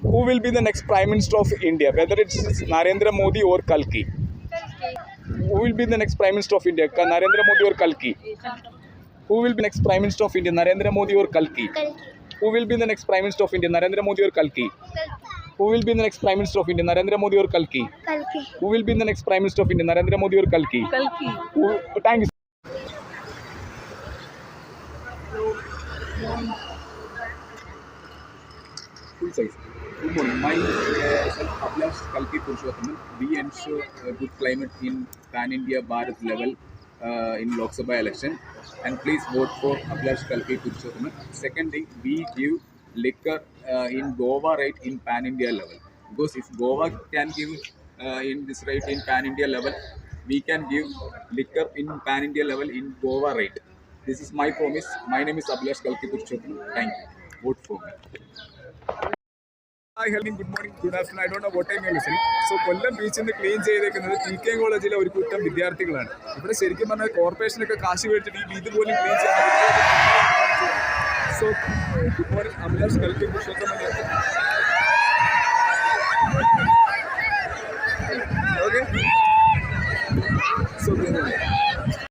Who will be the next Prime Minister of India? Whether it's Narendra Modi or Kalki. Who will be the next Prime Minister of India? Narendra Modi or Kalki? Who will be next Prime Minister of India? Narendra Modi or Kalki? Who will be the next Prime Minister of India? Narendra Modi or Kalki? Who will be the next Prime Minister of India? Narendra Modi or Kalki? Who will be the next Prime Minister of India? Narendra Modi or Kalki? Thank you. Full size. Good morning. My self Abhilash Kalki Purushothaman. We ensure a good climate in Pan India Bharat level in Lok Sabha election. And please vote for Abhilash Kalki Purushothaman. Second thing, we give liquor in Goa rate in Pan India level. Because if Goa can give in this rate in Pan India level, we can give liquor in Pan India level in Goa rate. This is my promise. My name is Abhilash Kalki Purushothaman. Thank you. Vote for me. Hi, hello, good morning, good afternoon. I don't know what time you're listening. So, Kollam beach in the clean ചെയ്തേക്കുന്നത് TK കോളേജിലെ ഒരു കൂട്ടം വിദ്യാർത്ഥികളാണ്. ഇവിടെ ശരിക്കും പറഞ്ഞാൽ കോർപ്പറേഷനൊക്കെ കാശ് മേടിച്ചിട്ട് ഈ വീട് പോലും ക്ലീൻ ചെയ്യാൻ. So, good morning, Abhilash Kalki Purushothaman.